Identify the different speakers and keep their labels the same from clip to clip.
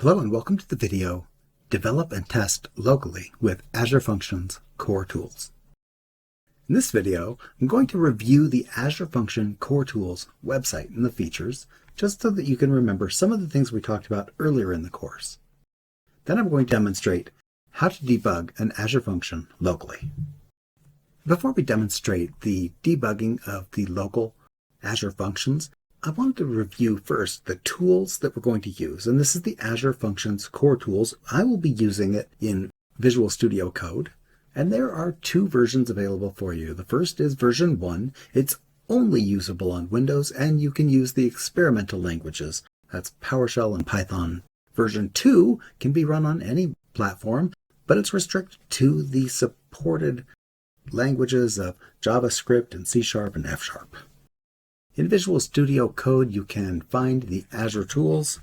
Speaker 1: Hello and welcome to the video, Develop and Test Locally with Azure Functions Core Tools. In this video, I'm going to review the Azure Function Core Tools website and the features, just so that you can remember some of the things we talked about earlier in the course. Then I'm going to demonstrate how to debug an Azure function locally. Before we demonstrate the debugging of the local Azure functions, I wanted to review first the tools that we're going to use, and this is the Azure Functions Core Tools. I will be using it in Visual Studio Code, and there are two versions available for you. The first is version 1. It's only usable on Windows, and you can use the experimental languages. That's PowerShell and Python. Version 2 can be run on any platform, but it's restricted to the supported languages of JavaScript and C# and F#. In Visual Studio Code, you can find the Azure tools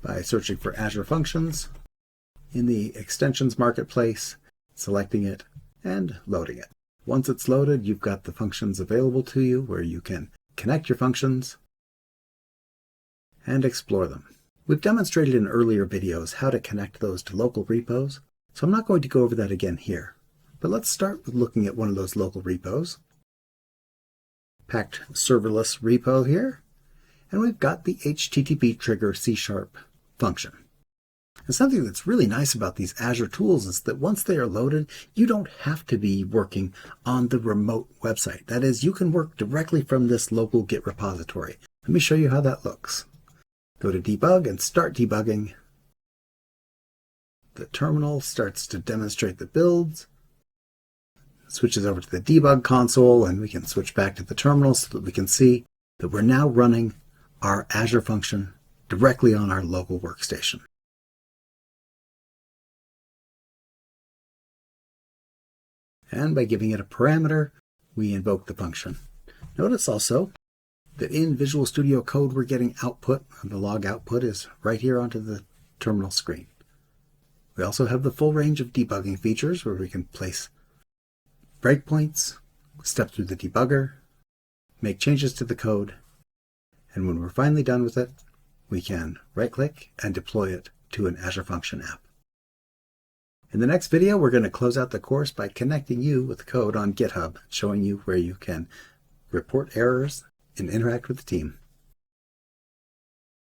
Speaker 1: by searching for Azure Functions in the Extensions Marketplace, selecting it, and loading it. Once it's loaded, you've got the functions available to you where you can connect your functions and explore them. We've demonstrated in earlier videos how to connect those to local repos, so I'm not going to go over that again here. But let's start with looking at one of those local repos. Packed serverless repo here, and we've got the HTTP trigger C# function. And something that's really nice about these Azure tools is that once they are loaded, you don't have to be working on the remote website. That is, you can work directly from this local Git repository. Let me show you how that looks. Go to debug and start debugging. The terminal starts to demonstrate the builds. Switches over to the debug console, and we can switch back to the terminal so that we can see that we're now running our Azure function directly on our local workstation. And by giving it a parameter, we invoke the function. Notice also that in Visual Studio Code, we're getting output, and the log output is right here onto the terminal screen. We also have the full range of debugging features where we can place breakpoints, step through the debugger, make changes to the code, and when we're finally done with it, we can right-click and deploy it to an Azure Function app. In the next video, we're going to close out the course by connecting you with code on GitHub, showing you where you can report errors and interact with the team.